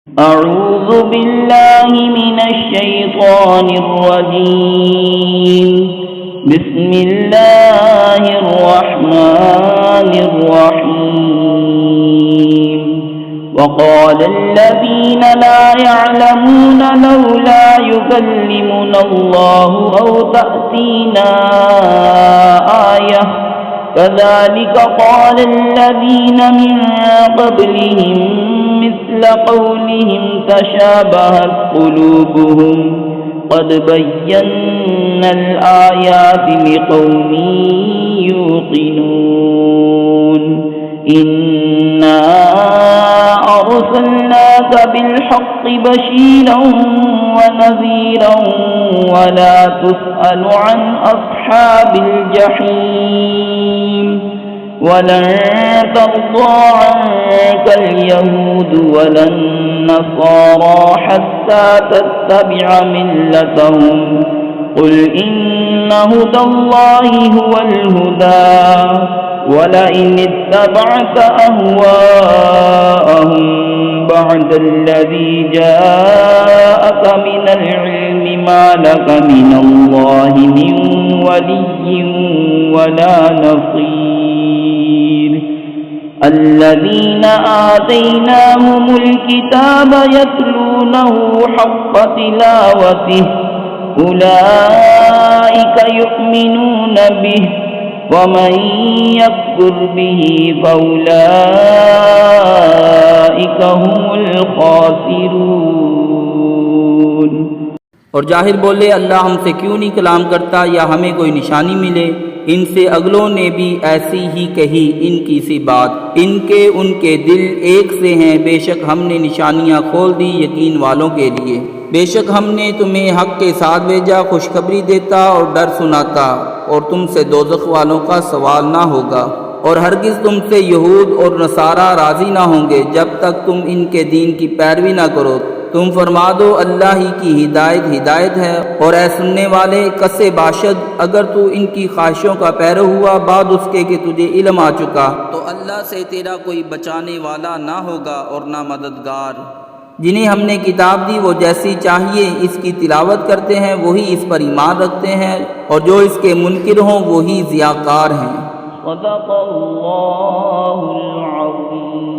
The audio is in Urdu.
أعوذ بالله من الشيطان الرجيم. بسم الله الرحمن الرحيم. وقال الذين لا يعلمون لولا يكلمنا الله أو تأتينا آية كذلك قال الذين من قبلهم مثل قولهم تشابهت قلوبهم قد بينا الآيات لقوم يوقنون. إنا أرسلناك بالحق بشيرا ونذيرا ولا تسأل عن أصحاب الجحيم. ولن ترضى عنك اليهود ولا النصارى حتى تتبع ملتهم قل إن هدى الله هو الهدى ولئن اتبعت أهواءهم بعد الذي جاءك من العلم ما لك من الله من ولي ولا نصير. الذين آتيناهم الكتاب يتلونه حق تلاوته أولئك يؤمنون به ومن يكفر به فأولئك هم الخاسرون. اور جاہل بولے اللہ ہم سے کیوں نہیں کلام کرتا یا ہمیں کوئی نشانی ملے. ان سے اگلوں نے بھی ایسی ہی کہی ان کی سی بات. ان کے دل ایک سے ہیں. بے شک ہم نے نشانیاں کھول دی یقین والوں کے لیے. بے شک ہم نے تمہیں حق کے ساتھ بھیجا خوشخبری دیتا اور ڈر سناتا اور تم سے دوزخ والوں کا سوال نہ ہوگا. اور ہرگز تم سے یہود اور نصارہ راضی نہ ہوں گے جب تک تم ان کے دین کی پیروی نہ کرو. تم فرما دو اللہ ہی کی ہدایت ہے. اور اے سننے والے کسے باشد اگر تو ان کی خواہشوں کا پیرو ہوا بعد اس کے کہ تجھے علم آ چکا تو اللہ سے تیرا کوئی بچانے والا نہ ہوگا اور نہ مددگار. جنہیں ہم نے کتاب دی وہ جیسی چاہیے اس کی تلاوت کرتے ہیں وہی اس پر ایمان رکھتے ہیں اور جو اس کے منکر ہوں وہی ضیاء کار ہیں. صدق اللہ العظیم.